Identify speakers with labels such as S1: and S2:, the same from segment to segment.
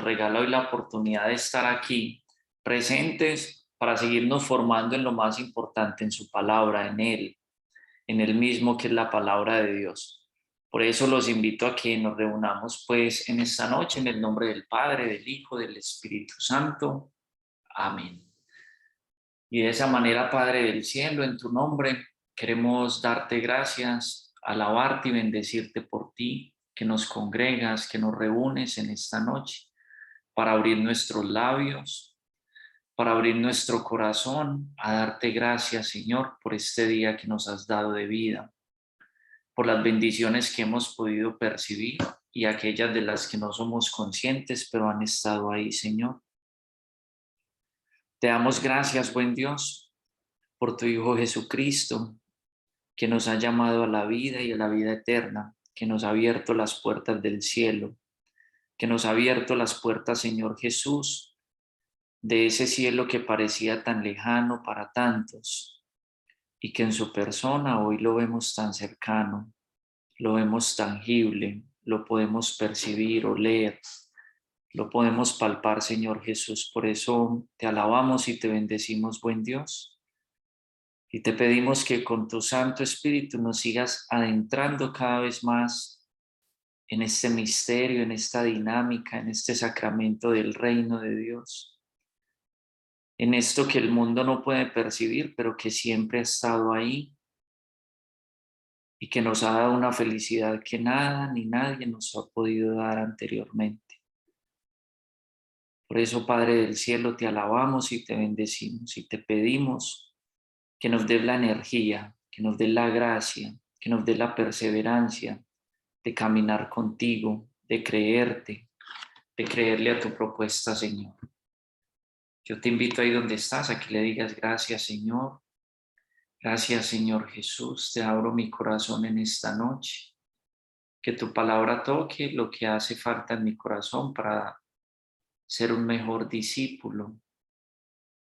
S1: regala hoy la oportunidad de estar aquí presentes para seguirnos formando en lo más importante, en su palabra, en él mismo, que es la palabra de Dios. Por eso los invito a que nos reunamos pues en esta noche en el nombre del Padre, del Hijo, del Espíritu Santo. Amén. Y de esa manera, Padre del cielo, en tu nombre queremos darte gracias, alabarte y bendecirte por ti, que nos congregas, que nos reúnes en esta noche para abrir nuestros labios, para abrir nuestro corazón, a darte gracias, Señor, por este día que nos has dado de vida, por las bendiciones que hemos podido percibir y aquellas de las que no somos conscientes, pero han estado ahí, Señor. Te damos gracias, buen Dios, por tu Hijo Jesucristo, que nos ha llamado a la vida y a la vida eterna, que nos ha abierto las puertas del cielo, que nos ha abierto las puertas, Señor Jesús, de ese cielo que parecía tan lejano para tantos y que en su persona hoy lo vemos tan cercano, lo vemos tangible, lo podemos percibir, oler, lo podemos palpar, Señor Jesús. Por eso te alabamos y te bendecimos, buen Dios. Y te pedimos que con tu Santo Espíritu nos sigas adentrando cada vez más en este misterio, en esta dinámica, en este sacramento del reino de Dios, en esto que el mundo no puede percibir, pero que siempre ha estado ahí y que nos ha dado una felicidad que nada ni nadie nos ha podido dar anteriormente. Por eso, Padre del cielo, te alabamos y te bendecimos y te pedimos que nos des la energía, que nos des la gracia, que nos des la perseverancia de caminar contigo, de creerte, de creerle a tu propuesta, Señor. Yo te invito ahí donde estás a que le digas gracias, Señor. Gracias, Señor Jesús. Te abro mi corazón en esta noche. Que tu palabra toque lo que hace falta en mi corazón para ser un mejor discípulo.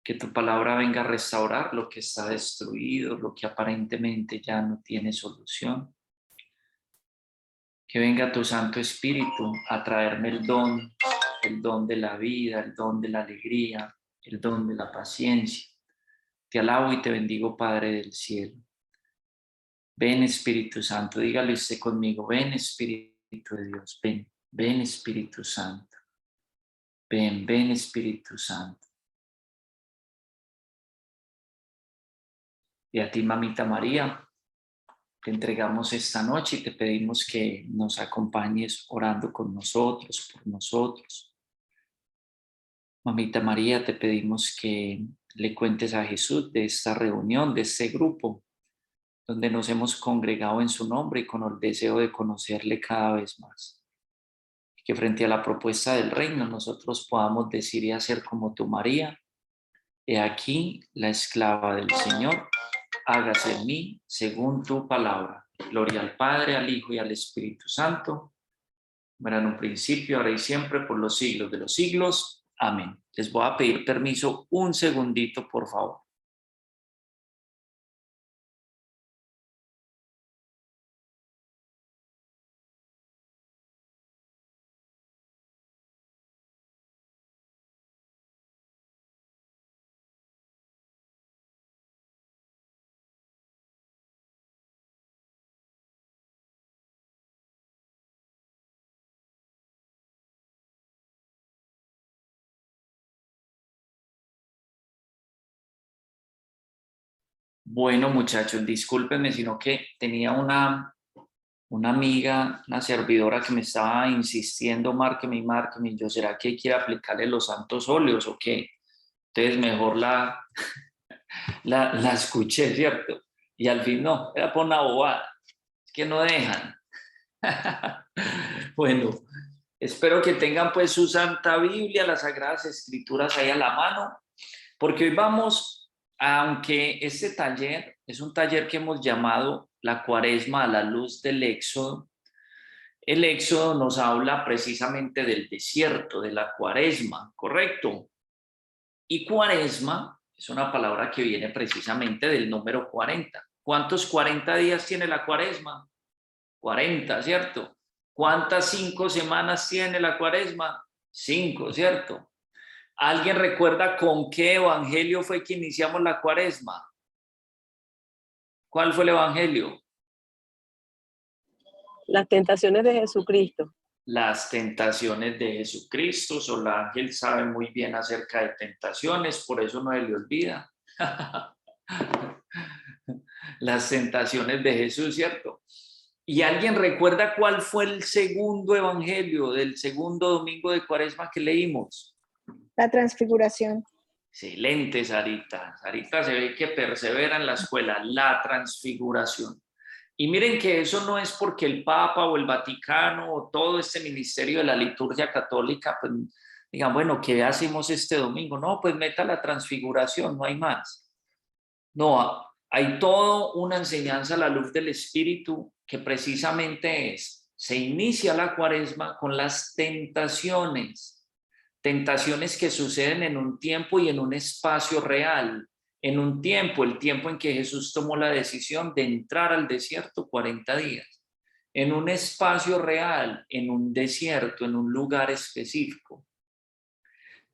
S1: Que tu palabra venga a restaurar lo que está destruido, lo que aparentemente ya no tiene solución. Que venga tu Santo Espíritu a traerme el don de la vida, el don de la alegría, el don de la paciencia. Te alabo y te bendigo, Padre del cielo. Ven, Espíritu Santo, dígale usted conmigo, ven, Espíritu de Dios, ven, ven, Espíritu Santo. Ven, ven, Espíritu Santo. Y a ti, Mamita María, te entregamos esta noche y te pedimos que nos acompañes orando con nosotros, por nosotros. Mamita María, te pedimos que le cuentes a Jesús de esta reunión, de este grupo, donde nos hemos congregado en su nombre y con el deseo de conocerle cada vez más. Y que frente a la propuesta del reino nosotros podamos decir y hacer como tú, María: he aquí la esclava del Señor, hágase en mí según tu palabra. Gloria al Padre, al Hijo y al Espíritu Santo, como era en un principio, ahora y siempre, por los siglos de los siglos. Amén. Les voy a pedir permiso un segundito, por favor. Bueno, muchachos, discúlpenme, sino que tenía una amiga, una servidora que me estaba insistiendo, márqueme y márqueme. Yo, ¿será que quiere aplicarle los santos óleos o qué? Entonces mejor la escuché, ¿cierto? Y al fin no, era por una bobada. Es que no dejan. Bueno, espero que tengan pues su Santa Biblia, las Sagradas Escrituras ahí a la mano, porque hoy vamos, aunque este taller es un taller que hemos llamado la Cuaresma a la luz del Éxodo. El Éxodo nos habla precisamente del desierto, de la Cuaresma, ¿correcto? Y Cuaresma es una palabra que viene precisamente del número 40. ¿Cuántos 40 días tiene la Cuaresma? 40, ¿cierto? ¿Cuántas 5 semanas tiene la Cuaresma? 5, ¿cierto? ¿Alguien recuerda con qué evangelio fue que iniciamos la cuaresma? ¿Cuál fue el evangelio?
S2: Las tentaciones de Jesucristo.
S1: Las tentaciones de Jesucristo. Ángel sabe muy bien acerca de tentaciones, por eso no se le olvida. Las tentaciones de Jesús, ¿cierto? ¿Y alguien recuerda cuál fue el segundo evangelio del segundo domingo de Cuaresma que leímos?
S3: La transfiguración.
S1: Excelente, Sarita. Sarita se ve que persevera en la escuela, la transfiguración. Y miren que eso no es porque el Papa o el Vaticano o todo este ministerio de la liturgia católica, pues digan, bueno, ¿qué hacemos este domingo? No, pues meta la transfiguración, no hay más. No, hay toda una enseñanza a la luz del Espíritu que precisamente se inicia la cuaresma con las tentaciones que suceden en un tiempo y en un espacio real. En un tiempo, el tiempo en que Jesús tomó la decisión de entrar al desierto 40 días. En un espacio real, en un desierto, en un lugar específico.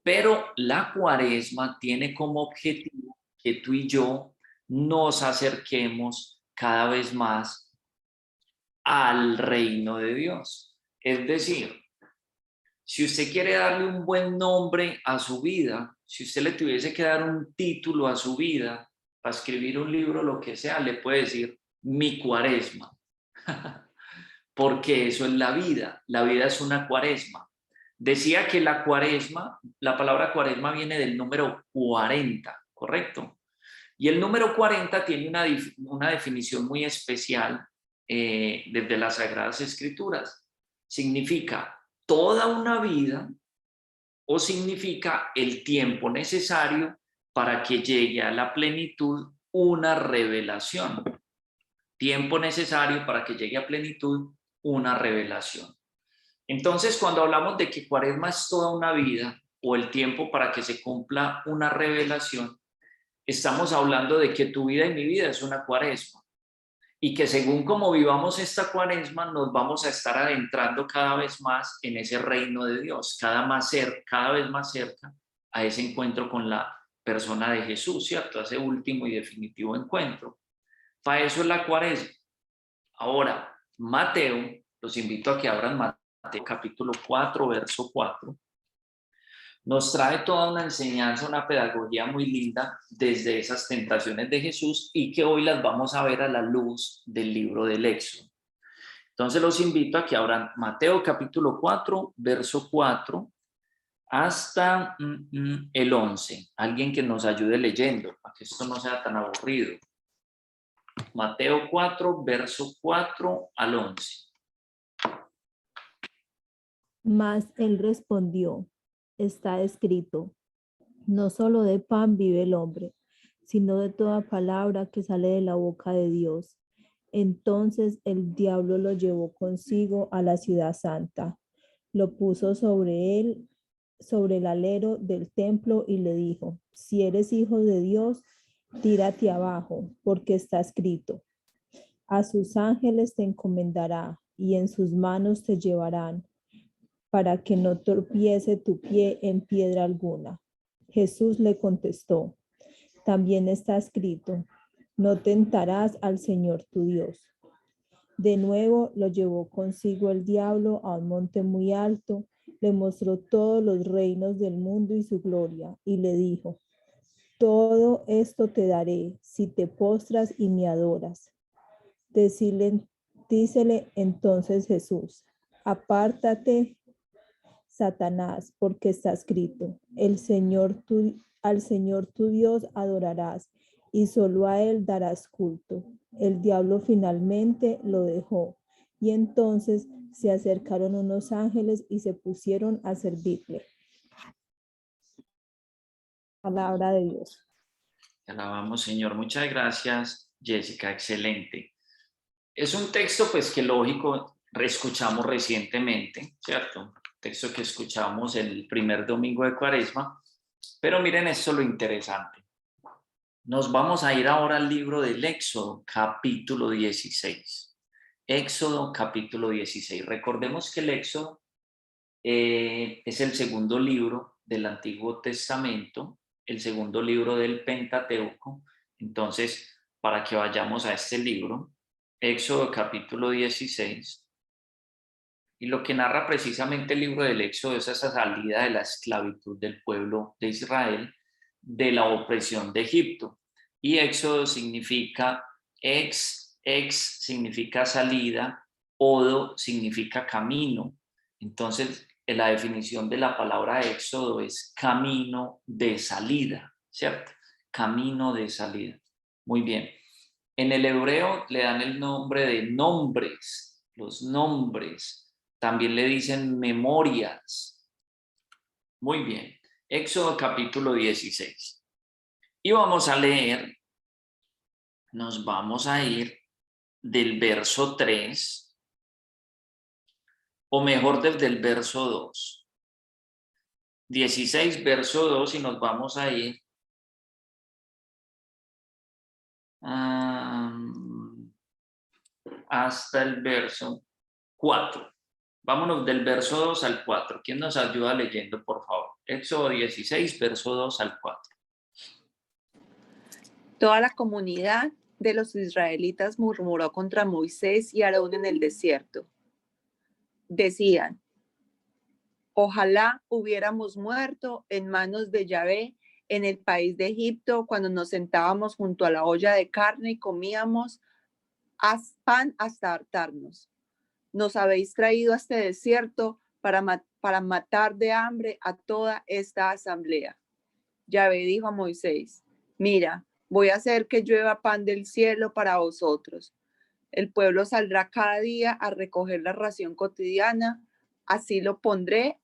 S1: Pero la cuaresma tiene como objetivo que tú y yo nos acerquemos cada vez más al reino de Dios. Es decir, si usted quiere darle un buen nombre a su vida, si usted le tuviese que dar un título a su vida, para escribir un libro, lo que sea, le puede decir mi cuaresma. Porque eso es la vida es una cuaresma. Decía que la cuaresma, la palabra cuaresma viene del número 40, ¿correcto? Y el número 40 tiene una definición muy especial desde las Sagradas Escrituras. Significa toda una vida o significa el tiempo necesario para que llegue a la plenitud una revelación. Tiempo necesario para que llegue a plenitud una revelación. Entonces, cuando hablamos de que cuaresma es toda una vida o el tiempo para que se cumpla una revelación, estamos hablando de que tu vida y mi vida es una cuaresma. Y que según como vivamos esta cuaresma, nos vamos a estar adentrando cada vez más en ese reino de Dios, cada vez más cerca a ese encuentro con la persona de Jesús, ¿cierto? A ese último y definitivo encuentro. Para eso es la cuaresma. Ahora, Mateo, los invito a que abran Mateo capítulo 4, verso 4. Nos trae toda una enseñanza, una pedagogía muy linda desde esas tentaciones de Jesús y que hoy las vamos a ver a la luz del libro del Éxodo. Entonces los invito a que abran Mateo capítulo 4, verso 4 hasta el 11. Alguien que nos ayude leyendo para que esto no sea tan aburrido. Mateo 4, verso 4 al 11.
S4: Mas él respondió: está escrito, no solo de pan vive el hombre, sino de toda palabra que sale de la boca de Dios. Entonces el diablo lo llevó consigo a la ciudad santa, lo puso sobre él, sobre el alero del templo y le dijo: si eres hijo de Dios, tírate abajo, porque está escrito, a sus ángeles te encomendará y en sus manos te llevarán, para que no tropiece tu pie en piedra alguna. Jesús le contestó: también está escrito, no tentarás al Señor tu Dios. De nuevo lo llevó consigo el diablo a un monte muy alto, le mostró todos los reinos del mundo y su gloria, y le dijo: todo esto te daré si te postras y me adoras. Dícele entonces Jesús: apártate, Satanás, porque está escrito, al Señor tu Dios adorarás y solo a él darás culto. El diablo finalmente lo dejó y entonces se acercaron unos ángeles y se pusieron a servirle. Palabra de Dios.
S1: Te alabamos, Señor. Muchas gracias, Jessica. Excelente. Es un texto, pues, que lógico, reescuchamos recientemente, ¿cierto? Texto que escuchamos el primer domingo de Cuaresma. Pero miren esto lo interesante. Nos vamos a ir ahora al libro del Éxodo, capítulo 16. Éxodo, capítulo 16. Recordemos que el Éxodo Es el segundo libro del Antiguo Testamento, el segundo libro del Pentateuco. Entonces, para que vayamos a este libro, Éxodo capítulo 16. Y lo que narra precisamente el libro del Éxodo es esa salida de la esclavitud del pueblo de Israel, de la opresión de Egipto. Y Éxodo significa ex significa salida, odo significa camino. Entonces, la definición de la palabra Éxodo es camino de salida, ¿cierto? Camino de salida. Muy bien. En el hebreo le dan el nombre de nombres, los nombres. También le dicen memorias. Muy bien. Éxodo capítulo 16. Y vamos a leer, nos vamos a ir del verso 3, o mejor desde el verso 2. 16, verso 2, y nos vamos a ir hasta el verso 4. Vámonos del verso 2 al 4. ¿Quién nos ayuda leyendo, por favor? Éxodo 16, verso 2 al 4.
S5: Toda la comunidad de los israelitas murmuró contra Moisés y Aarón en el desierto. Decían: ojalá hubiéramos muerto en manos de Yahvé en el país de Egipto, cuando nos sentábamos junto a la olla de carne y comíamos pan hasta hartarnos. Nos habéis traído a este desierto para matar de hambre a toda esta asamblea. Yahvé dijo a Moisés: mira, voy a hacer que llueva pan del cielo para vosotros. El pueblo saldrá cada día a recoger la ración cotidiana. Así lo pondré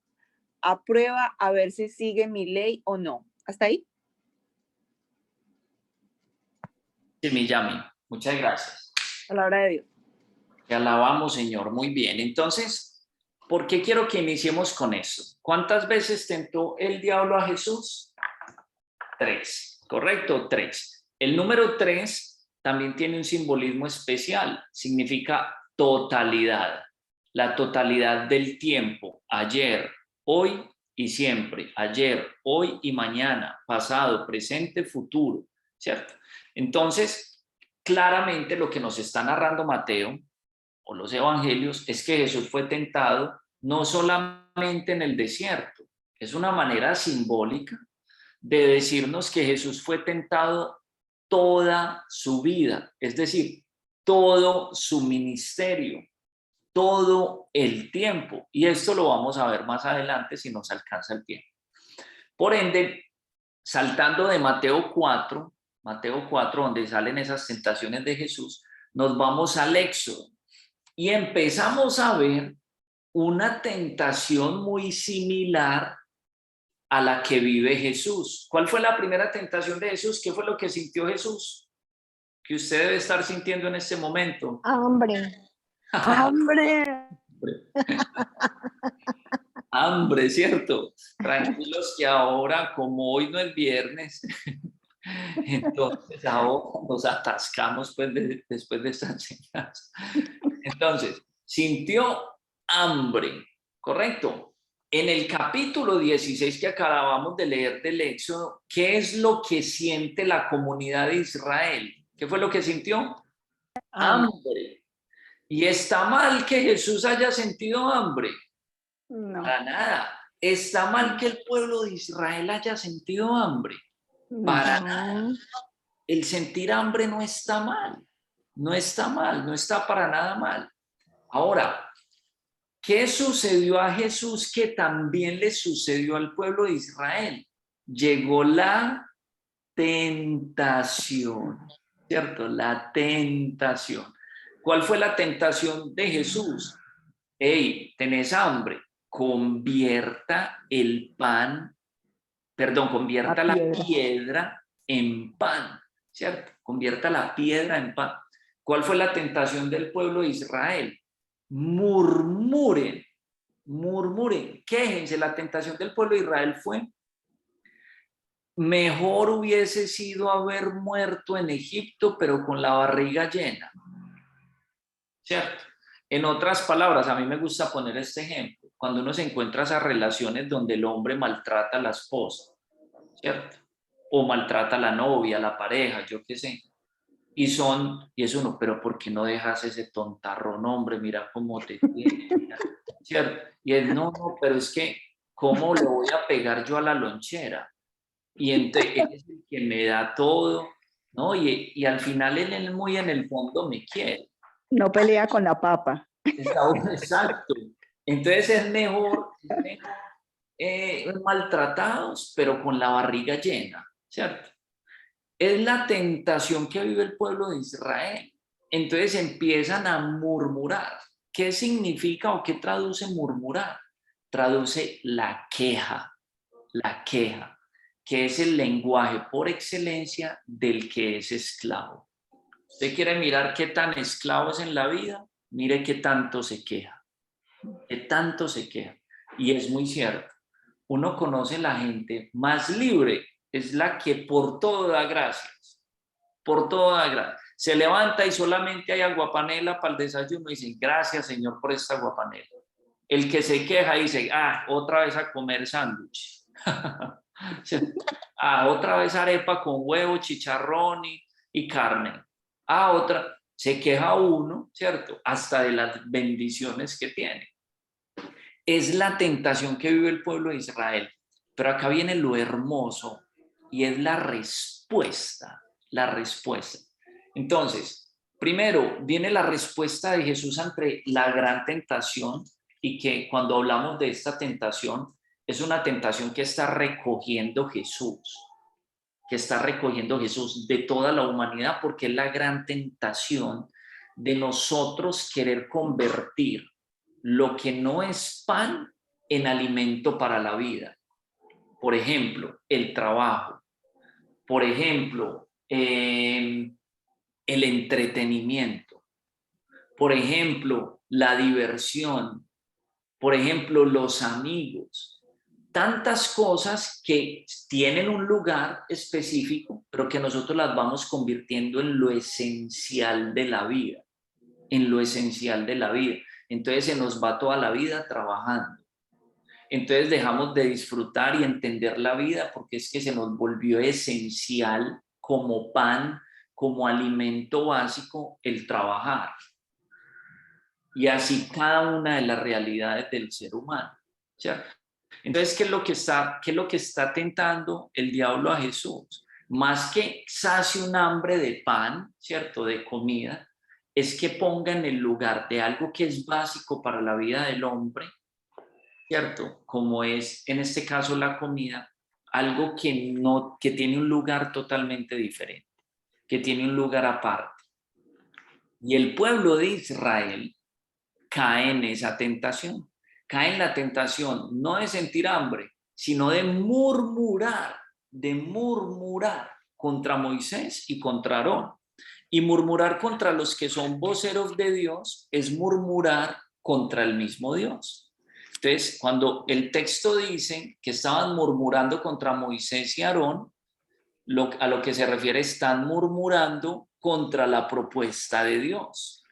S5: a prueba a ver si sigue mi ley o no. ¿Hasta ahí?
S1: Sí, Miyami, muchas gracias.
S5: Palabra de Dios.
S1: Te alabamos, Señor. Muy bien. Entonces, ¿por qué quiero que iniciemos con eso? ¿Cuántas veces tentó el diablo a Jesús? 3, ¿correcto? 3. El número 3 también tiene un simbolismo especial. Significa totalidad. La totalidad del tiempo. Ayer, hoy y siempre. Ayer, hoy y mañana. Pasado, presente, futuro. ¿Cierto? Entonces, claramente lo que nos está narrando Mateo o los evangelios es que Jesús fue tentado no solamente en el desierto. Es una manera simbólica de decirnos que Jesús fue tentado toda su vida, es decir, todo su ministerio, todo el tiempo. Y esto lo vamos a ver más adelante si nos alcanza el tiempo. Por ende, saltando de Mateo 4, donde salen esas tentaciones de Jesús, nos vamos al Éxodo y empezamos a ver una tentación muy similar a la que vive Jesús. ¿Cuál fue la primera tentación de Jesús? ¿Qué fue lo que sintió Jesús? Que usted debe estar sintiendo en este momento.
S3: Hambre.
S5: ¡Hambre!
S1: Hambre, ¿cierto? Tranquilos que ahora, como hoy no es viernes, entonces ahora nos atascamos pues, después de esta enseñanza. Entonces, sintió hambre, ¿correcto? En el capítulo 16 que acabamos de leer del Éxodo, ¿qué es lo que siente la comunidad de Israel? ¿Qué fue lo que sintió? Hambre. ¿Y está mal que Jesús haya sentido hambre?
S3: No.
S1: Para nada. ¿Está mal que el pueblo de Israel haya sentido hambre? Para nada. El sentir hambre no está mal. No está mal, no está para nada mal. Ahora, ¿qué sucedió a Jesús que también le sucedió al pueblo de Israel? Llegó la tentación, ¿cierto? La tentación. ¿Cuál fue la tentación de Jesús? Hey, tenés hambre, convierta la piedra en pan, ¿cierto? Convierta la piedra en pan. ¿Cuál fue la tentación del pueblo de Israel? Murmuren, quéjense. La tentación del pueblo de Israel fue: mejor hubiese sido haber muerto en Egipto, pero con la barriga llena, ¿cierto? En otras palabras, a mí me gusta poner este ejemplo. cuando uno se encuentra esas relaciones donde el hombre maltrata a la esposa, ¿cierto? O maltrata a la novia, a la pareja, yo qué sé. Y es uno, pero ¿por qué no dejas ese tontarrón, hombre? Mira cómo te tiene, mira, ¿cierto? Y él, no, pero es que, ¿cómo le voy a pegar yo a la lonchera? Y entonces él es el que me da todo, ¿no? Y al final él muy en el fondo me quiere.
S3: No pelea con la papa.
S1: Exacto. Entonces es mejor maltratados, pero con la barriga llena, ¿cierto? Es la tentación que vive el pueblo de Israel. Entonces empiezan a murmurar. ¿Qué significa o qué traduce murmurar? Traduce la queja, que es el lenguaje por excelencia del que es esclavo. ¿Usted quiere mirar qué tan esclavo es en la vida? Mire qué tanto se queja, qué tanto se queja. Y es muy cierto. Uno conoce la gente más libre, es la que por todo da gracias, por todo da gracias. Se levanta y solamente hay aguapanela para el desayuno y dice, gracias Señor por esta aguapanela. El que se queja dice, otra vez a comer sándwich. Otra vez arepa con huevo, chicharrón y carne. Otra, se queja uno, ¿cierto? Hasta de las bendiciones que tiene. Es la tentación que vive el pueblo de Israel. Pero acá viene lo hermoso y es la respuesta, la respuesta. Entonces, primero viene la respuesta de Jesús ante la gran tentación y que cuando hablamos de esta tentación, es una tentación que está recogiendo Jesús, de toda la humanidad, porque es la gran tentación de nosotros querer convertir lo que no es pan en alimento para la vida. Por ejemplo, el trabajo. Por ejemplo, el entretenimiento. Por ejemplo, la diversión. Por ejemplo, los amigos. Tantas cosas que tienen un lugar específico, pero que nosotros las vamos convirtiendo en lo esencial de la vida. En lo esencial de la vida. Entonces se nos va toda la vida trabajando. Entonces dejamos de disfrutar y entender la vida porque es que se nos volvió esencial como pan, como alimento básico, el trabajar. Y así cada una de las realidades del ser humano, ¿cierto? Entonces, ¿qué es lo que está tentando el diablo a Jesús? Más que sacie un hambre de pan, ¿cierto? De comida, es que ponga en el lugar de algo que es básico para la vida del hombre, ¿cierto? Como es en este caso la comida, algo que tiene un lugar totalmente diferente, que tiene un lugar aparte. Y el pueblo de Israel cae en esa tentación, cae en la tentación no de sentir hambre, sino de murmurar contra Moisés y contra Aarón. Y murmurar contra los que son voceros de Dios es murmurar contra el mismo Dios. Entonces, cuando el texto dice que estaban murmurando contra Moisés y Aarón, a lo que se refiere están murmurando contra la propuesta de Dios,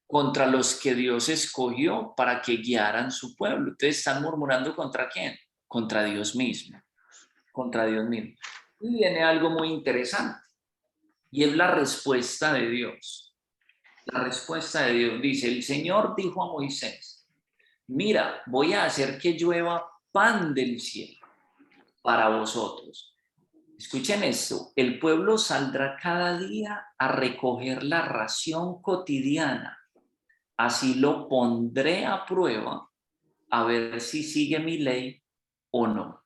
S1: contra los que Dios escogió para que guiaran su pueblo. Entonces, están murmurando contra ¿quién? Contra Dios mismo, contra Dios mismo. Y viene algo muy interesante, y es la respuesta de Dios. La respuesta de Dios dice, el Señor dijo a Moisés, mira, voy a hacer que llueva pan del cielo para vosotros. Escuchen esto, el pueblo saldrá cada día a recoger la ración cotidiana. Así lo pondré a prueba a ver si sigue mi ley o no,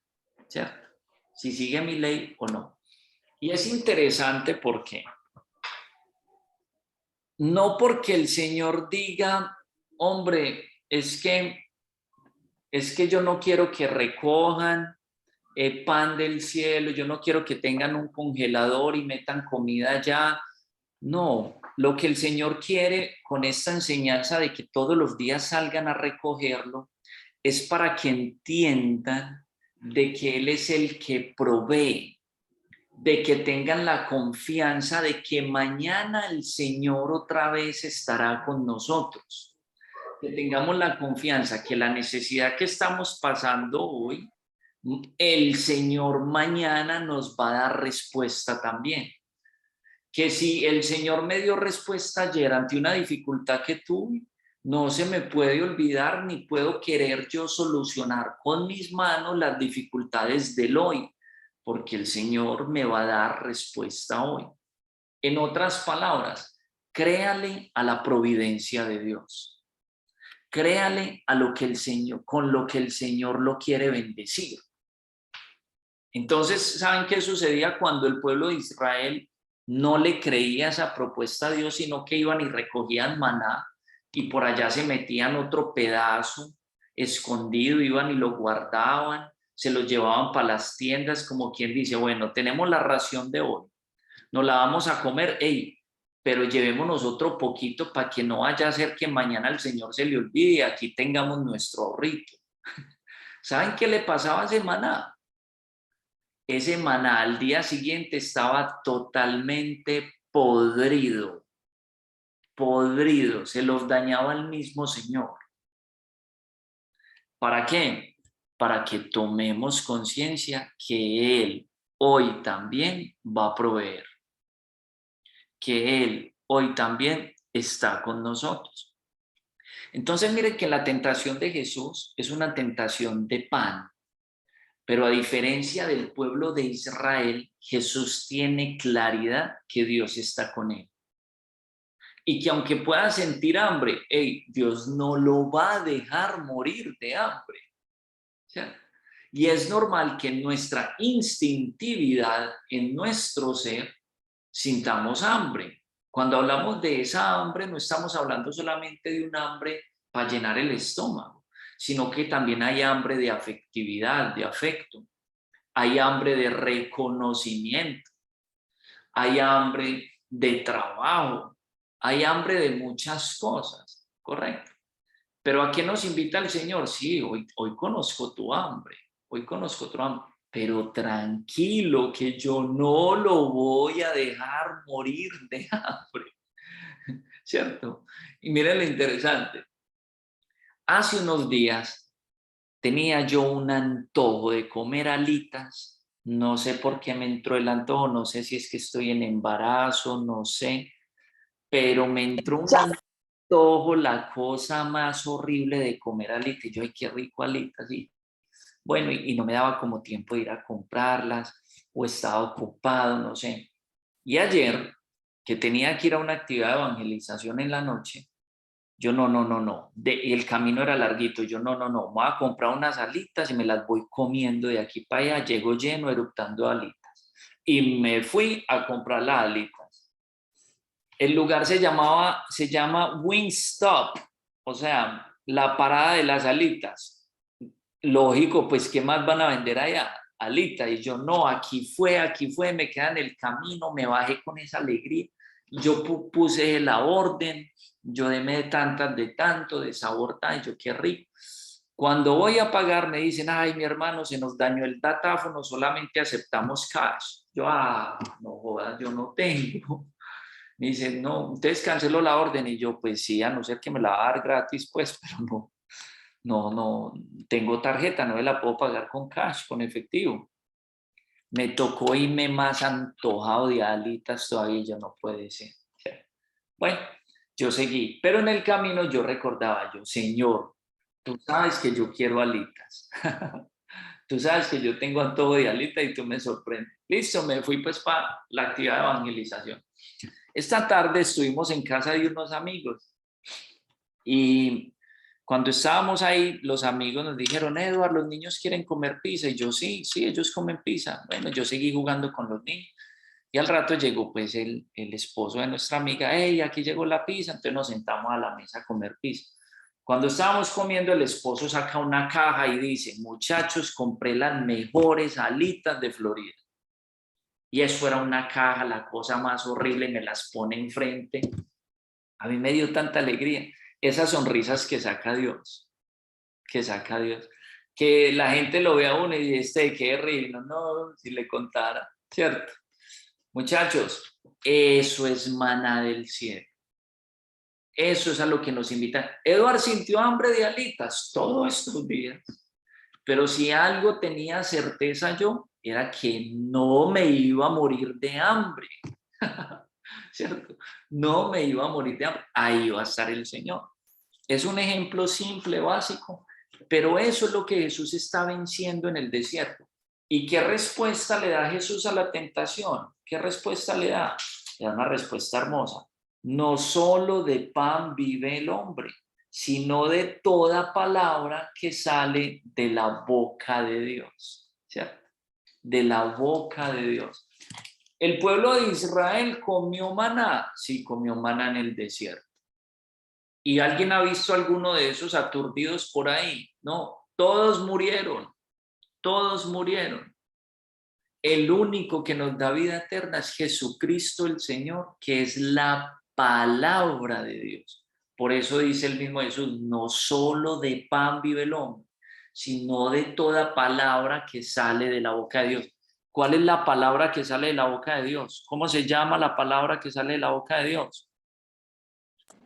S1: ¿cierto? Si sigue mi ley o no. Y es interesante porque no porque el Señor diga, hombre, es que yo no quiero que recojan pan del cielo, yo no quiero que tengan un congelador y metan comida allá. No, lo que el Señor quiere con esta enseñanza de que todos los días salgan a recogerlo es para que entiendan de que Él es el que provee, de que tengan la confianza de que mañana el Señor otra vez estará con nosotros, que tengamos la confianza que la necesidad que estamos pasando hoy, el Señor mañana nos va a dar respuesta también. Que si el Señor me dio respuesta ayer ante una dificultad que tuve, no se me puede olvidar ni puedo querer yo solucionar con mis manos las dificultades del hoy, porque el Señor me va a dar respuesta hoy. En otras palabras, créale a la providencia de Dios. Créale a lo que el Señor, con lo que el Señor lo quiere bendecir. Entonces, ¿saben qué sucedía cuando el pueblo de Israel no le creía esa propuesta a Dios, sino que iban y recogían maná y por allá se metían otro pedazo escondido, iban y lo guardaban, se lo llevaban para las tiendas, como quien dice, bueno, tenemos la ración de hoy, nos la vamos a comer, pero llevémonos otro poquito para que no vaya a ser que mañana al Señor se le olvide y aquí tengamos nuestro ahorrito. ¿Saben qué le pasaba a ese maná? Ese maná al día siguiente estaba totalmente podrido, se los dañaba el mismo Señor. ¿Para qué? Para que tomemos conciencia que Él hoy también va a proveer, que Él hoy también está con nosotros. Entonces miren que la tentación de Jesús es una tentación de pan. Pero a diferencia del pueblo de Israel, Jesús tiene claridad que Dios está con él. Y que aunque pueda sentir hambre, Dios no lo va a dejar morir de hambre. ¿Sí? Y es normal que en nuestra instintividad, en nuestro ser, sintamos hambre. Cuando hablamos de esa hambre, no estamos hablando solamente de un hambre para llenar el estómago, sino que también hay hambre de afectividad, de afecto. Hay hambre de reconocimiento. Hay hambre de trabajo. Hay hambre de muchas cosas, ¿correcto? Pero ¿a qué nos invita el Señor? Sí, hoy conozco tu hambre, hoy conozco tu hambre, pero tranquilo que yo no lo voy a dejar morir de hambre, ¿cierto? Y miren lo interesante. Hace unos días tenía yo un antojo de comer alitas, no sé por qué me entró el antojo, no sé si es que estoy en embarazo, no sé, pero me entró un antojo, la cosa más horrible de comer alitas, y yo, ay, qué rico alitas, y bueno, y no me daba como tiempo de ir a comprarlas, o estaba ocupado, no sé. Y ayer, que tenía que ir a una actividad de evangelización en la noche, yo no. Y el camino era larguito. Yo no. Voy a comprar unas alitas y me las voy comiendo de aquí para allá. Llego lleno, eructando de alitas. Y me fui a comprar las alitas. El lugar se llama Wingstop, o sea, la parada de las alitas. Lógico, pues, ¿qué más van a vender allá? Alitas. Y yo, no, aquí fue, me queda en el camino, me bajé con esa alegría. Yo puse la orden, yo deme de tantas, de tanto, de sabor tan, yo qué rico. Cuando voy a pagar me dicen, ay, mi hermano, se nos dañó el datáfono, solamente aceptamos cash. Yo, no jodas, yo no tengo. Me dicen, no, entonces canceló la orden. Y yo, pues sí, a no ser que me la va a dar gratis, pues, pero no, tengo tarjeta, no me la puedo pagar con cash, con efectivo. Me tocó irme más antojado de alitas todavía, ya no puede ser. Bueno, yo seguí, pero en el camino yo recordaba, Señor, tú sabes que yo quiero alitas. Tú sabes que yo tengo antojo de alitas y tú me sorprendes. Listo, me fui pues para la actividad de evangelización. Esta tarde estuvimos en casa de unos amigos y cuando estábamos ahí, los amigos nos dijeron, Eduardo, los niños quieren comer pizza. Y yo, sí, ellos comen pizza. Bueno, yo seguí jugando con los niños. Y al rato llegó pues el esposo de nuestra amiga, hey, aquí llegó la pizza. Entonces nos sentamos a la mesa a comer pizza. Cuando estábamos comiendo, el esposo saca una caja y dice, muchachos, compré las mejores alitas de Florida. Y eso era una caja, la cosa más horrible, me las pone enfrente. A mí me dio tanta alegría. Esas sonrisas que saca Dios, que la gente lo ve a uno y dice, qué ríe, no, si le contara, ¿cierto? Muchachos, eso es maná del cielo. Eso es a lo que nos invitan. Eduard sintió hambre de alitas todos estos días. Pero si algo tenía certeza yo, era que no me iba a morir de hambre. ¿Cierto? No me iba a morir de hambre. Ahí va a estar el Señor. Es un ejemplo simple, básico, pero eso es lo que Jesús está venciendo en el desierto. ¿Y qué respuesta le da Jesús a la tentación? ¿Qué respuesta le da? Le da una respuesta hermosa. No solo de pan vive el hombre, sino de toda palabra que sale de la boca de Dios. ¿Cierto? De la boca de Dios. ¿El pueblo de Israel comió maná? Sí, comió maná en el desierto. ¿Y alguien ha visto alguno de esos aturdidos por ahí? No, todos murieron, todos murieron. El único que nos da vida eterna es Jesucristo el Señor, que es la palabra de Dios. Por eso dice el mismo Jesús, no solo de pan vive el hombre, sino de toda palabra que sale de la boca de Dios. ¿Cuál es la palabra que sale de la boca de Dios? ¿Cómo se llama la palabra que sale de la boca de Dios?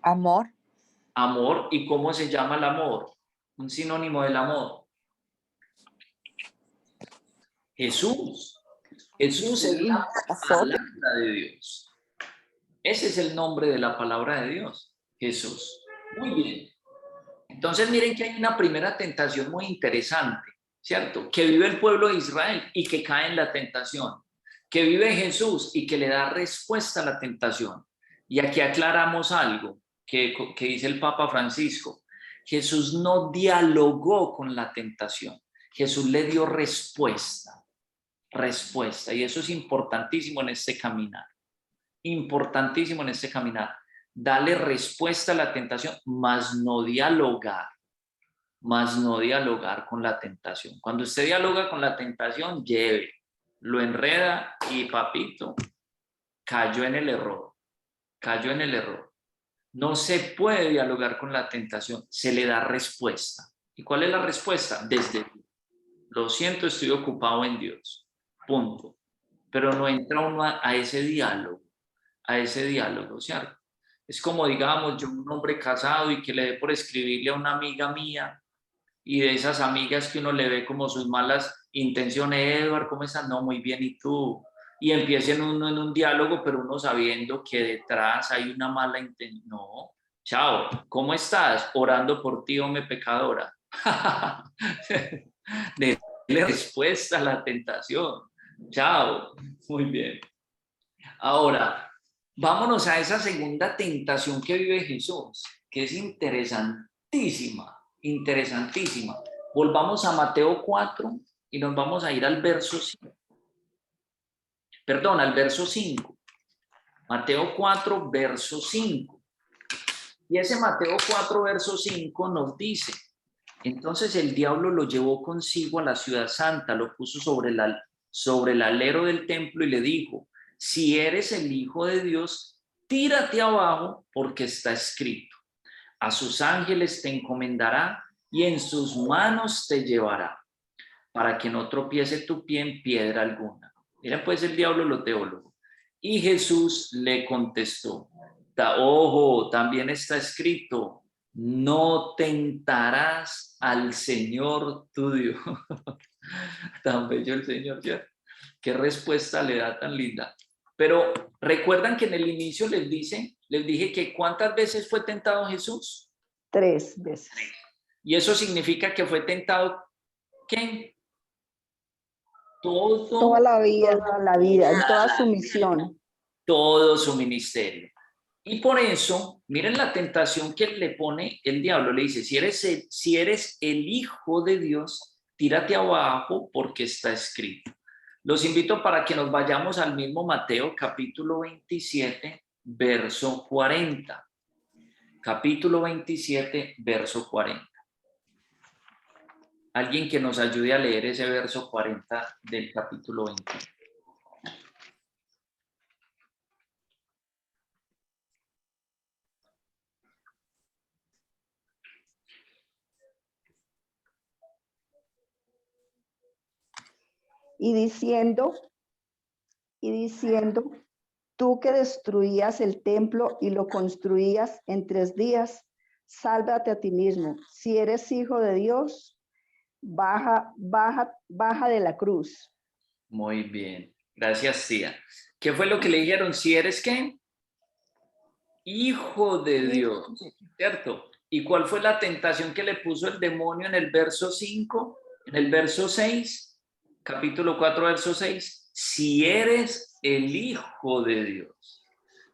S5: Amor.
S1: Amor. ¿Y cómo se llama el amor? Un sinónimo del amor. Jesús. Jesús es la palabra de Dios. Ese es el nombre de la palabra de Dios, Jesús. Muy bien. Entonces miren que hay una primera tentación muy interesante, ¿cierto? Que vive el pueblo de Israel y que cae en la tentación. Que vive Jesús y que le da respuesta a la tentación. Y aquí aclaramos algo que dice el Papa Francisco. Jesús no dialogó con la tentación. Jesús le dio respuesta. Respuesta. Y eso es importantísimo en este caminar. Importantísimo en este caminar. Darle respuesta a la tentación, más no dialogar con la tentación. Cuando usted dialoga con la tentación, lo enreda y papito, cayó en el error. No se puede dialogar con la tentación, se le da respuesta. ¿Y cuál es la respuesta? Desde lo siento, estoy ocupado en Dios. Punto. Pero no entra uno a ese diálogo, ¿cierto? Es como, digamos, yo un hombre casado y que le dé por escribirle a una amiga mía y de esas amigas que uno le ve como sus malas intenciones, Edward, ¿cómo estás? No, muy bien, ¿y tú? Y empiecen uno en un diálogo, pero uno sabiendo que detrás hay una mala intención. No, chao, ¿cómo estás? Orando por ti, hombre pecadora. Dele respuesta a la tentación. Chao, muy bien. Ahora, vámonos a esa segunda tentación que vive Jesús, que es interesantísima, interesantísima. Volvamos a Mateo 4 y nos vamos a ir al verso 5. Perdón, al verso 5. Mateo 4, verso 5. Y ese Mateo 4, verso 5 nos dice, entonces el diablo lo llevó consigo a la ciudad santa, lo puso sobre el alero del templo y le dijo, si eres el Hijo de Dios, tírate abajo porque está escrito. A sus ángeles te encomendará y en sus manos te llevará para que no tropiece tu pie en piedra alguna. Mira pues el diablo, los teólogos. Y Jesús le contestó, ojo, también está escrito, no tentarás al Señor tu Dios. Tan bello el Señor, ¿ya? Qué respuesta le da tan linda. Pero recuerdan que en el inicio les dije que ¿cuántas veces fue tentado Jesús?
S3: 3 veces.
S1: Y eso significa que fue tentado, ¿qué?
S3: Toda la vida, en toda su misión.
S1: Todo su ministerio. Y por eso, miren la tentación que le pone el diablo. Le dice, si eres el Hijo de Dios, tírate abajo porque está escrito. Los invito para que nos vayamos al mismo Mateo, capítulo 27, verso 40. Capítulo 27, verso 40. Alguien que nos ayude a leer ese verso 40 del capítulo 27.
S3: Y diciendo, tú que destruías el templo y lo construías en 3 días, sálvate a ti mismo. Si eres hijo de Dios, baja de la cruz.
S1: Muy bien. Gracias, tía. ¿Qué fue lo que le dijeron? Si eres, ¿qué? Hijo de Dios, ¿cierto? ¿Y cuál fue la tentación que le puso el demonio en el verso 5? En el verso 6, capítulo 4, verso 6. Si eres el Hijo de Dios.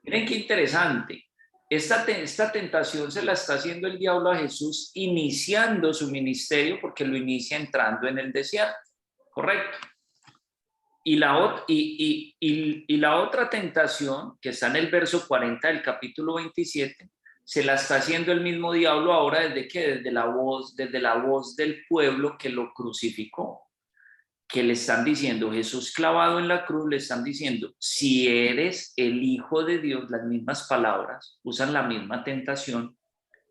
S1: Miren qué interesante. Esta tentación se la está haciendo el diablo a Jesús iniciando su ministerio, porque lo inicia entrando en el desierto, ¿correcto? Y la otra tentación, que está en el verso 40 del capítulo 27, se la está haciendo el mismo diablo ahora desde la voz del pueblo que lo crucificó, que le están diciendo, Jesús clavado en la cruz, le están diciendo, si eres el Hijo de Dios, las mismas palabras, usan la misma tentación,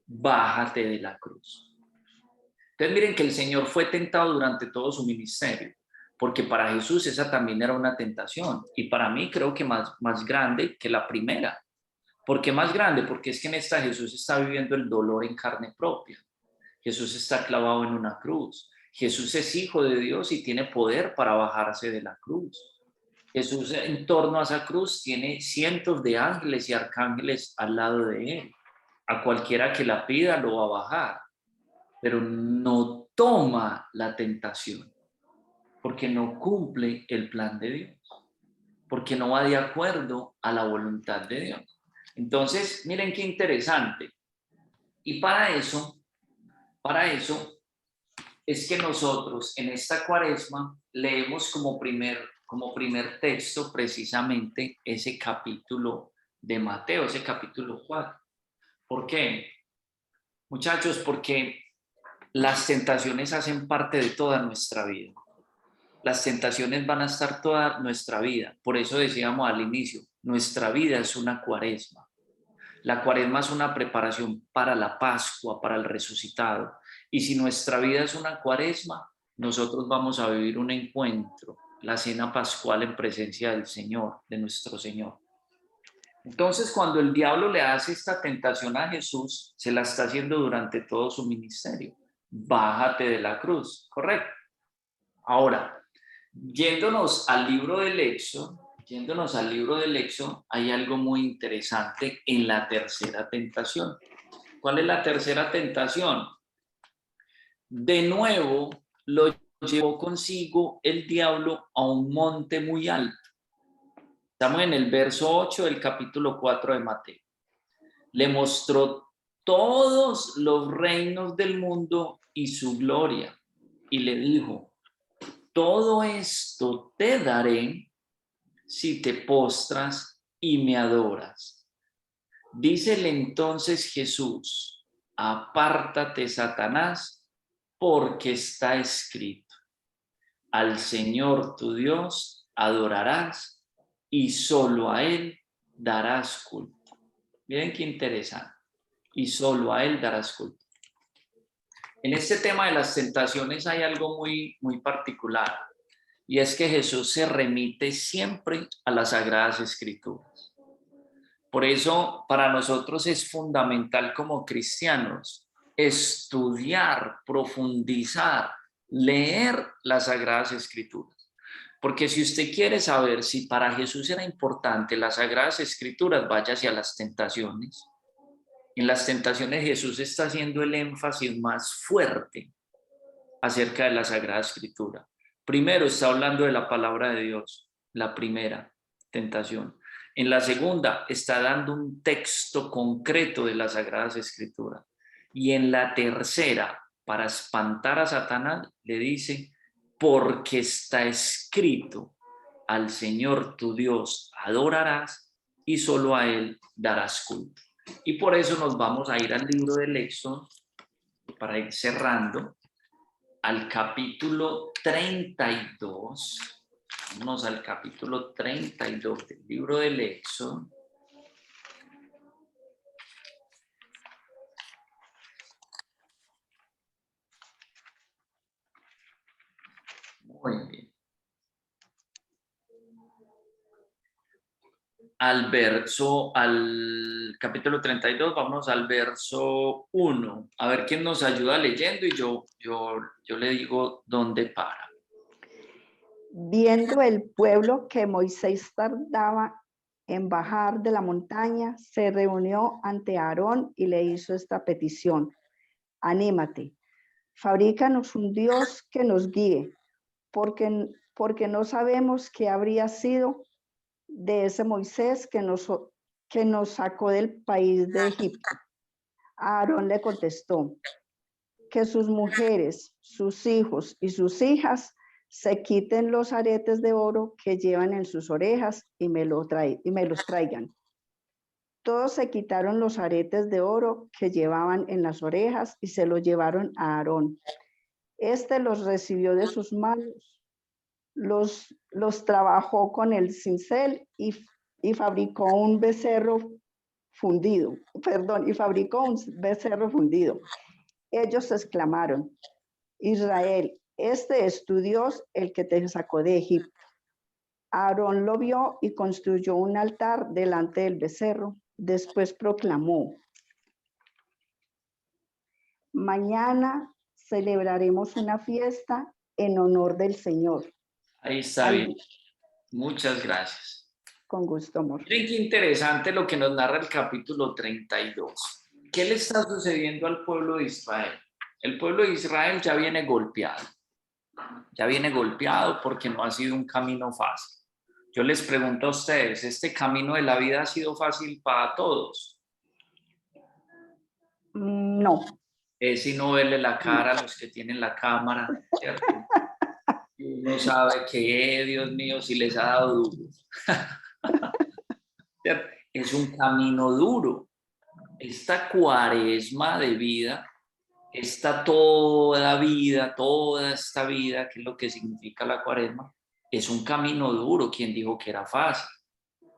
S1: bájate de la cruz. Entonces miren que el Señor fue tentado durante todo su ministerio, porque para Jesús esa también era una tentación, y para mí creo que más grande que la primera. ¿Por qué más grande? Porque es que en esta Jesús está viviendo el dolor en carne propia. Jesús está clavado en una cruz. Jesús es hijo de Dios y tiene poder para bajarse de la cruz. Jesús en torno a esa cruz tiene cientos de ángeles y arcángeles al lado de él. A cualquiera que la pida lo va a bajar, pero no toma la tentación, porque no cumple el plan de Dios, porque no va de acuerdo a la voluntad de Dios. Entonces, miren qué interesante. Y para eso es que nosotros en esta cuaresma leemos como primer texto precisamente ese capítulo de Mateo, ese capítulo 4. ¿Por qué? Muchachos, porque las tentaciones hacen parte de toda nuestra vida. Las tentaciones van a estar toda nuestra vida. Por eso decíamos al inicio, nuestra vida es una cuaresma. La cuaresma es una preparación para la Pascua, para el resucitado. Y si nuestra vida es una cuaresma, nosotros vamos a vivir un encuentro, la cena pascual en presencia del Señor, de nuestro Señor. Entonces, cuando el diablo le hace esta tentación a Jesús, se la está haciendo durante todo su ministerio. Bájate de la cruz, ¿correcto? Ahora, yéndonos al libro del Éxodo, hay algo muy interesante en la tercera tentación. ¿Cuál es la tercera tentación? De nuevo, lo llevó consigo el diablo a un monte muy alto. Estamos en el verso 8 del capítulo 4 de Mateo. Le mostró todos los reinos del mundo y su gloria. Y le dijo, todo esto te daré si te postras y me adoras. Dícele entonces Jesús, apártate, Satanás, porque está escrito, al Señor tu Dios adorarás y solo a Él darás culto. Miren qué interesante. Y solo a Él darás culto. En este tema de las tentaciones hay algo muy particular, y es que Jesús se remite siempre a las Sagradas Escrituras. Por eso, para nosotros es fundamental como cristianos estudiar, profundizar, leer las Sagradas Escrituras. Porque si usted quiere saber si para Jesús era importante las Sagradas Escrituras, vaya hacia las tentaciones. En las tentaciones Jesús está haciendo el énfasis más fuerte acerca de la Sagrada Escritura. Primero está hablando de la palabra de Dios, la primera tentación. En la segunda está dando un texto concreto de las Sagradas Escrituras. Y en la tercera, para espantar a Satanás, le dice, porque está escrito, al Señor tu Dios adorarás y solo a Él darás culto. Y por eso nos vamos a ir al libro del Éxodo, para ir cerrando, al capítulo 32. Vámonos al capítulo 32 del libro del Éxodo. Muy bien. al capítulo 32, vamos al verso 1. A ver quién nos ayuda leyendo y yo le digo dónde para.
S3: Viendo el pueblo que Moisés tardaba en bajar de la montaña, se reunió ante Aarón y le hizo esta petición: anímate, fabrícanos un Dios que nos guíe, porque no sabemos qué habría sido de ese Moisés que nos sacó del país de Egipto. Aarón le contestó: que sus mujeres, sus hijos y sus hijas se quiten los aretes de oro que llevan en sus orejas y me los traigan. Todos se quitaron los aretes de oro que llevaban en las orejas y se los llevaron a Aarón. Este los recibió de sus manos, los trabajó con el cincel y fabricó un becerro fundido. Ellos exclamaron: Israel, este es tu Dios, el que te sacó de Egipto. Aarón lo vio y construyó un altar delante del becerro. Después proclamó: mañana celebraremos una fiesta en honor del Señor.
S1: Ahí está bien. Muchas gracias.
S3: Con gusto, amor.
S1: Miren qué interesante lo que nos narra el capítulo 32. ¿Qué le está sucediendo al pueblo de Israel? El pueblo de Israel ya viene golpeado. Ya viene golpeado porque no ha sido un camino fácil. Yo les pregunto a ustedes, ¿este camino de la vida ha sido fácil para todos?
S3: No.
S1: Es si no verle la cara a los que tienen la cámara, ¿cierto? Y uno sabe que, Dios mío, si les ha dado duro. Es un camino duro. Esta cuaresma de vida, toda esta vida, que es lo que significa la cuaresma, es un camino duro. ¿Quién dijo que era fácil?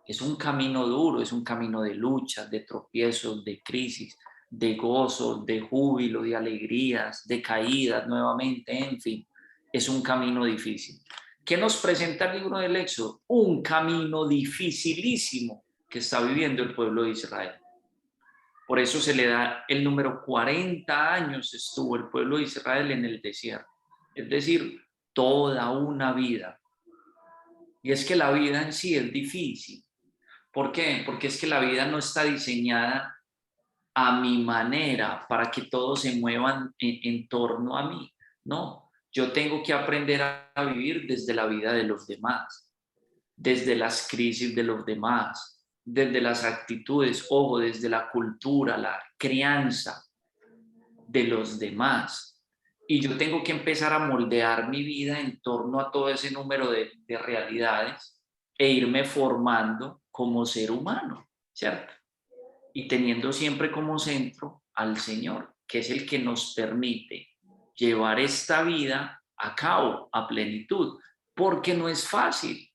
S1: Es un camino duro, es un camino de lucha, de tropiezos, de crisis, de gozo, de júbilo, de alegrías, de caídas nuevamente, en fin, es un camino difícil. ¿Qué nos presenta el libro del Éxodo? Un camino dificilísimo que está viviendo el pueblo de Israel. Por eso se le da el número 40 años estuvo el pueblo de Israel en el desierto. Es decir, toda una vida. Y es que la vida en sí es difícil. ¿Por qué? Porque es que la vida no está diseñada a mi manera para que todos se muevan en torno a mí. No, yo tengo que aprender a vivir desde la vida de los demás, desde las crisis de los demás, desde las actitudes, ojo, desde la cultura, la crianza de los demás. Y yo tengo que empezar a moldear mi vida en torno a todo ese número de realidades e irme formando como ser humano, ¿cierto? Y teniendo siempre como centro al Señor, que es el que nos permite llevar esta vida a cabo a plenitud, porque no es fácil,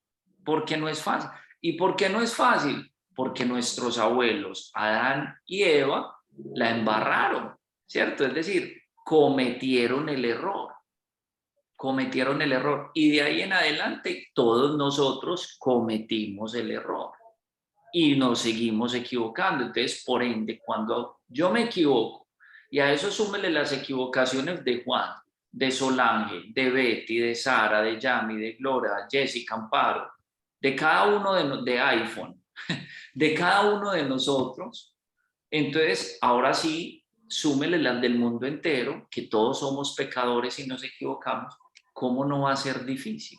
S1: porque no es fácil. ¿Y por qué no es fácil? Porque nuestros abuelos, Adán y Eva, la embarraron, ¿cierto? Es decir, cometieron el error. Y de ahí en adelante todos nosotros cometimos el error y nos seguimos equivocando. Entonces, por ende, cuando yo me equivoco, y a eso súmele las equivocaciones de Juan, de Solange, de Betty, de Sara, de Yami, de Gloria, Jessica, Amparo, de cada uno de iPhone, de cada uno de nosotros, entonces ahora sí, súmele las del mundo entero, que todos somos pecadores y nos equivocamos. ¿Cómo no va a ser difícil?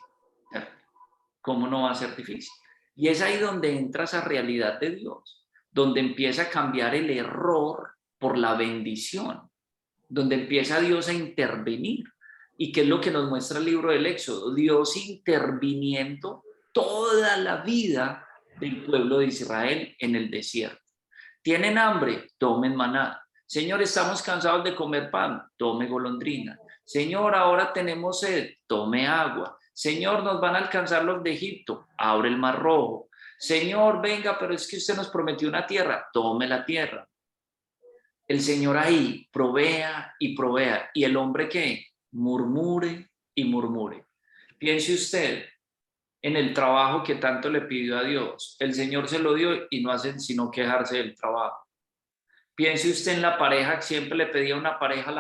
S1: ¿Cómo no va a ser difícil? Y es ahí donde entra esa realidad de Dios, donde empieza a cambiar el error por la bendición, donde empieza Dios a intervenir. ¿Y qué es lo que nos muestra el libro del Éxodo? Dios interviniendo toda la vida del pueblo de Israel en el desierto. ¿Tienen hambre? Tomen maná. Señor, estamos cansados de comer pan. Tome golondrina. Señor, ahora tenemos sed. Tome agua. Señor, nos van a alcanzar los de Egipto. Abre el mar rojo. Señor, venga, pero es que usted nos prometió una tierra. Tome la tierra. El Señor ahí provea y provea. ¿Y el hombre qué? Murmure y murmure. Piense usted, en el trabajo que tanto le pidió a Dios. El Señor se lo dio y no hacen sino quejarse del trabajo. Piense usted en la pareja que siempre le pedía una pareja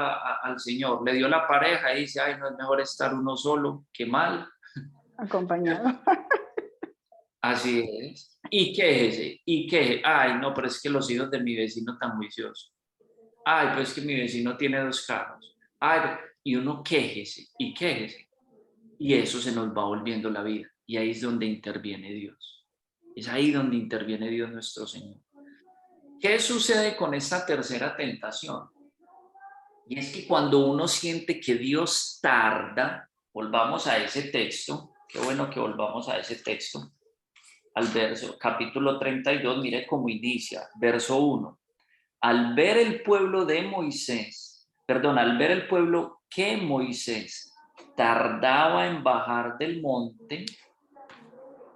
S1: al Señor. Le dio la pareja y dice, ay, no es mejor estar uno solo que mal.
S3: Acompañado.
S1: Así es. Y quéjese, y queje. Ay, no, pero es que los hijos de mi vecino tan juiciosos. Ay, pues es que mi vecino tiene 2 carros. Ay, y uno quéjese y quéjese. Y eso se nos va volviendo la vida. Y ahí es donde interviene Dios. Es ahí donde interviene Dios nuestro Señor. ¿Qué sucede con esta tercera tentación? Y es que cuando uno siente que Dios tarda, volvamos a ese texto, qué bueno que volvamos a ese texto, al verso, capítulo 32, mire cómo inicia, verso 1. Al ver el pueblo de Moisés, perdón, al ver el pueblo que Moisés tardaba en bajar del monte,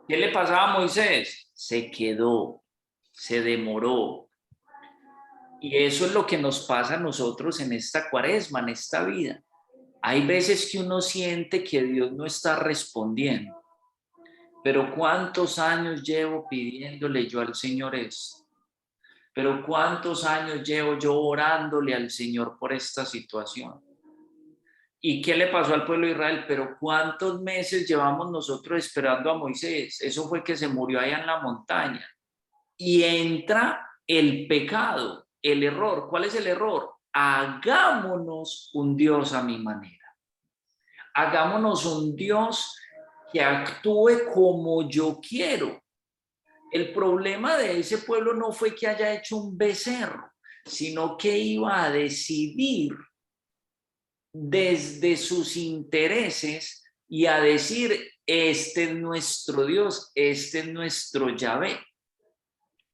S1: ¿qué le pasaba a Moisés? Se quedó, se demoró. Y eso es lo que nos pasa a nosotros en esta cuaresma, en esta vida. Hay veces que uno siente que Dios no está respondiendo. Pero ¿cuántos años llevo pidiéndole yo al Señor esto? Pero ¿cuántos años llevo yo orándole al Señor por esta situación? ¿Y qué le pasó al pueblo de Israel? Pero ¿cuántos meses llevamos nosotros esperando a Moisés? Eso fue que se murió allá en la montaña. Y entra el pecado, el error. ¿Cuál es el error? Hagámonos un Dios a mi manera. Hagámonos un Dios que actúe como yo quiero. El problema de ese pueblo no fue que haya hecho un becerro, sino que iba a decidir desde sus intereses y a decir, este es nuestro Dios, este es nuestro Yahvé.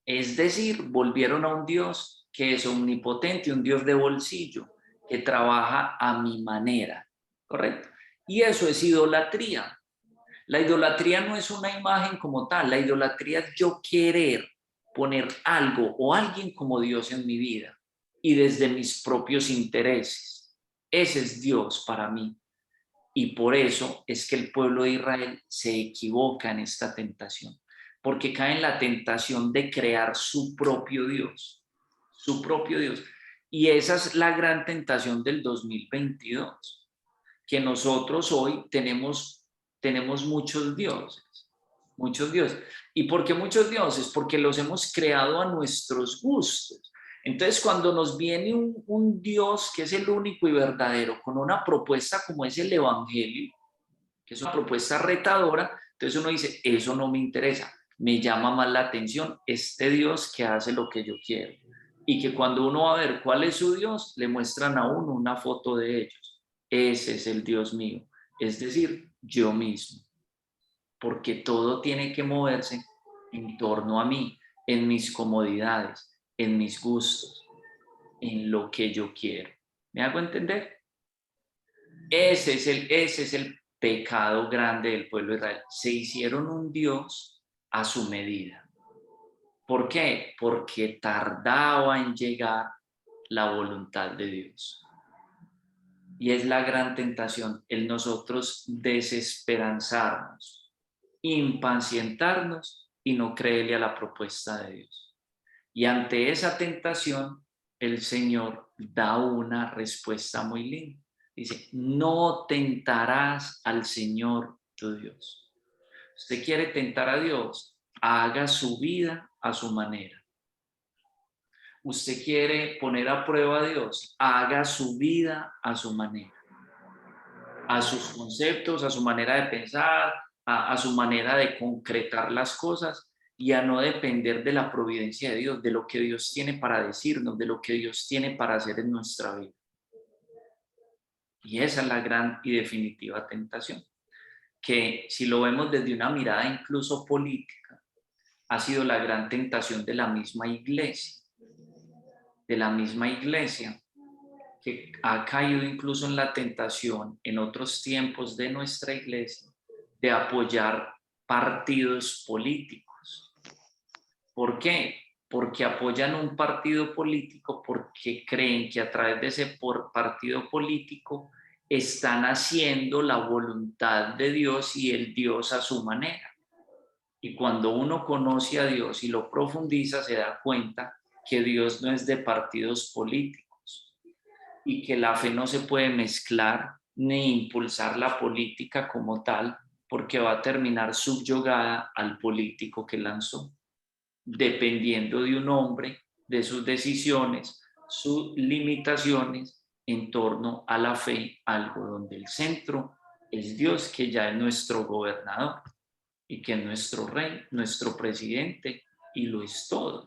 S1: Es decir, volvieron a un Dios que es omnipotente, un Dios de bolsillo, que trabaja a mi manera, ¿correcto? Y eso es idolatría. La idolatría no es una imagen como tal, la idolatría es yo querer poner algo o alguien como Dios en mi vida y desde mis propios intereses. Ese es Dios para mí. Y por eso es que el pueblo de Israel se equivoca en esta tentación, porque cae en la tentación de crear su propio Dios, su propio Dios. Y esa es la gran tentación del 2022, que nosotros hoy tenemos muchos dioses, muchos dioses. ¿Y por qué muchos dioses? Porque los hemos creado a nuestros gustos. Entonces, cuando nos viene un Dios que es el único y verdadero, con una propuesta como es el Evangelio, que es una propuesta retadora, entonces uno dice, eso no me interesa, me llama más la atención este Dios que hace lo que yo quiero. Y que cuando uno va a ver cuál es su Dios, le muestran a uno una foto de ellos. Ese es el Dios mío, es decir, yo mismo. Porque todo tiene que moverse en torno a mí, en mis comodidades, en mis gustos, en lo que yo quiero. ¿Me hago entender? Ese es el pecado grande del pueblo de Israel. Se hicieron un Dios a su medida. ¿Por qué? Porque tardaba en llegar la voluntad de Dios. Y es la gran tentación, el nosotros desesperanzarnos, impacientarnos y no creerle a la propuesta de Dios. Y ante esa tentación, el Señor da una respuesta muy linda. Dice, no tentarás al Señor tu Dios. Usted quiere tentar a Dios, haga su vida a su manera. Usted quiere poner a prueba a Dios, haga su vida a su manera. A sus conceptos, a su manera de pensar, a su manera de concretar las cosas y a no depender de la providencia de Dios, de lo que Dios tiene para decirnos, de lo que Dios tiene para hacer en nuestra vida. Y esa es la gran y definitiva tentación, que si lo vemos desde una mirada incluso política, ha sido la gran tentación de la misma iglesia, que ha caído incluso en la tentación en otros tiempos de nuestra iglesia de apoyar partidos políticos. ¿Por qué? Porque apoyan un partido político porque creen que a través de ese partido político están haciendo la voluntad de Dios y el Dios a su manera. Y cuando uno conoce a Dios y lo profundiza, se da cuenta que Dios no es de partidos políticos y que la fe no se puede mezclar ni impulsar la política como tal, porque va a terminar subyugada al político que lanzó, dependiendo de un hombre, de sus decisiones, sus limitaciones en torno a la fe, algo donde el centro es Dios, que ya es nuestro gobernador y que es nuestro rey, nuestro presidente, y lo es todo.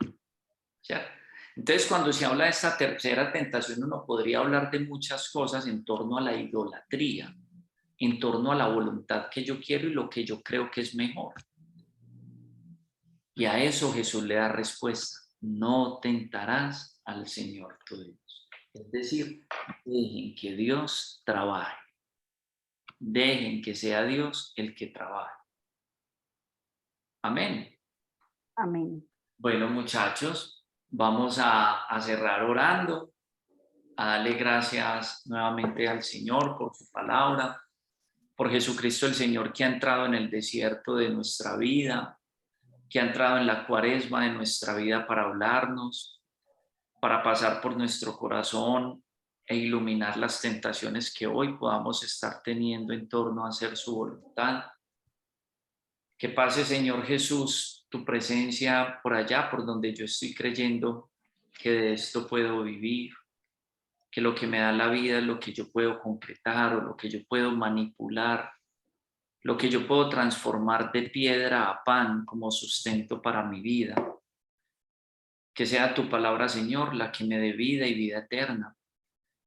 S1: ¿Ya? Entonces, cuando se habla de esta tercera tentación, uno podría hablar de muchas cosas en torno a la idolatría, en torno a la voluntad que yo quiero y lo que yo creo que es mejor. Y a eso Jesús le da respuesta: no tentarás al Señor tu Dios. Es decir, dejen que Dios trabaje. Dejen que sea Dios el que trabaje. Amén.
S3: Amén.
S1: Bueno, muchachos, vamos a cerrar orando, a darle gracias nuevamente al Señor por su palabra, por Jesucristo el Señor, que ha entrado en el desierto de nuestra vida, que ha entrado en la cuaresma de nuestra vida para hablarnos, para pasar por nuestro corazón e iluminar las tentaciones que hoy podamos estar teniendo en torno a hacer su voluntad. Que pase, Señor Jesús, tu presencia por allá, por donde yo estoy creyendo que de esto puedo vivir, que lo que me da la vida es lo que yo puedo concretar o lo que yo puedo manipular, lo que yo puedo transformar de piedra a pan como sustento para mi vida. Que sea tu palabra, Señor, la que me dé vida y vida eterna.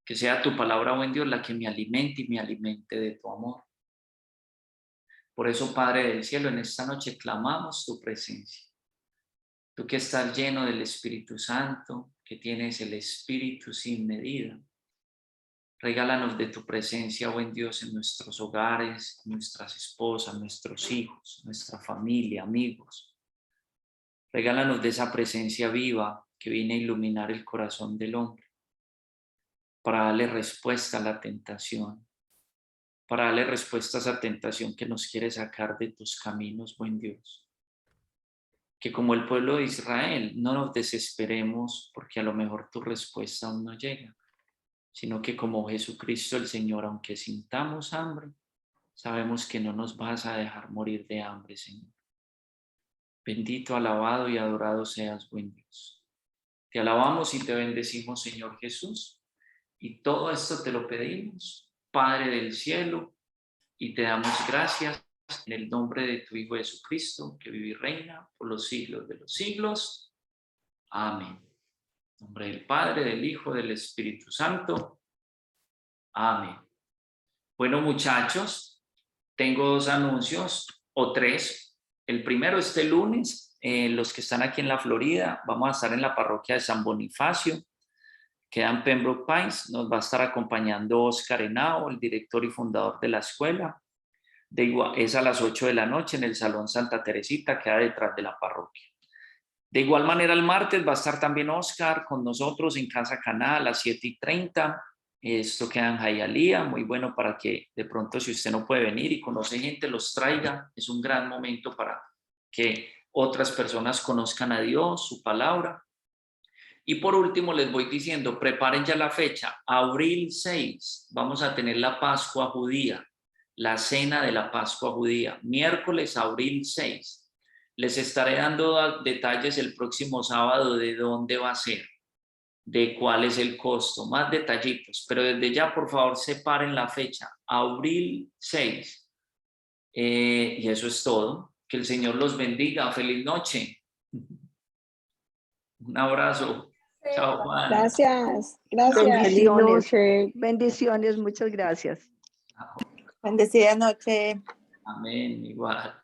S1: Que sea tu palabra, buen Dios, la que me alimente y me alimente de tu amor. Por eso, Padre del cielo, en esta noche clamamos tu presencia. Tú que estás lleno del Espíritu Santo, que tienes el Espíritu sin medida, regálanos de tu presencia, buen Dios, en nuestros hogares, nuestras esposas, nuestros hijos, nuestra familia, amigos. Regálanos de esa presencia viva que viene a iluminar el corazón del hombre, para darle respuesta a la tentación, para darle respuesta a esa tentación que nos quiere sacar de tus caminos, buen Dios. Que como el pueblo de Israel no nos desesperemos porque a lo mejor tu respuesta aún no llega, sino que como Jesucristo el Señor, aunque sintamos hambre, sabemos que no nos vas a dejar morir de hambre, Señor. Bendito, alabado y adorado seas, buen Dios. Te alabamos y te bendecimos, Señor Jesús, y todo esto te lo pedimos, Padre del cielo, y te damos gracias en el nombre de tu Hijo Jesucristo, que vive y reina por los siglos de los siglos. Amén. En nombre del Padre, del Hijo, del Espíritu Santo. Amén. Bueno, muchachos, tengo dos anuncios, o tres. El primero, este lunes, los que están aquí en la Florida, vamos a estar en la parroquia de San Bonifacio, queda en Pembroke Pines. Nos va a estar acompañando Oscar Henao, el director y fundador de la escuela. Es a las 8 de la noche en el Salón Santa Teresita, queda detrás de la parroquia. De igual manera, el martes va a estar también Oscar con nosotros en Casa Caná a las 7:30. Esto queda en Hialeah, muy bueno para que de pronto, si usted no puede venir y conoce gente, los traiga. Es un gran momento para que otras personas conozcan a Dios, su palabra. Y por último, les voy diciendo, preparen ya la fecha, abril 6, vamos a tener la Pascua Judía, la cena de la Pascua Judía, miércoles, abril 6. Les estaré dando detalles el próximo sábado de dónde va a ser, de cuál es el costo, más detallitos, pero desde ya, por favor, separen la fecha, abril 6. Y eso es todo. Que el Señor los bendiga. Feliz noche. Un abrazo. Chao, Juan.
S6: Gracias, gracias.
S2: Feliz noche.
S3: Bendiciones, muchas gracias.
S5: Bendecida noche.
S1: Amén, igual.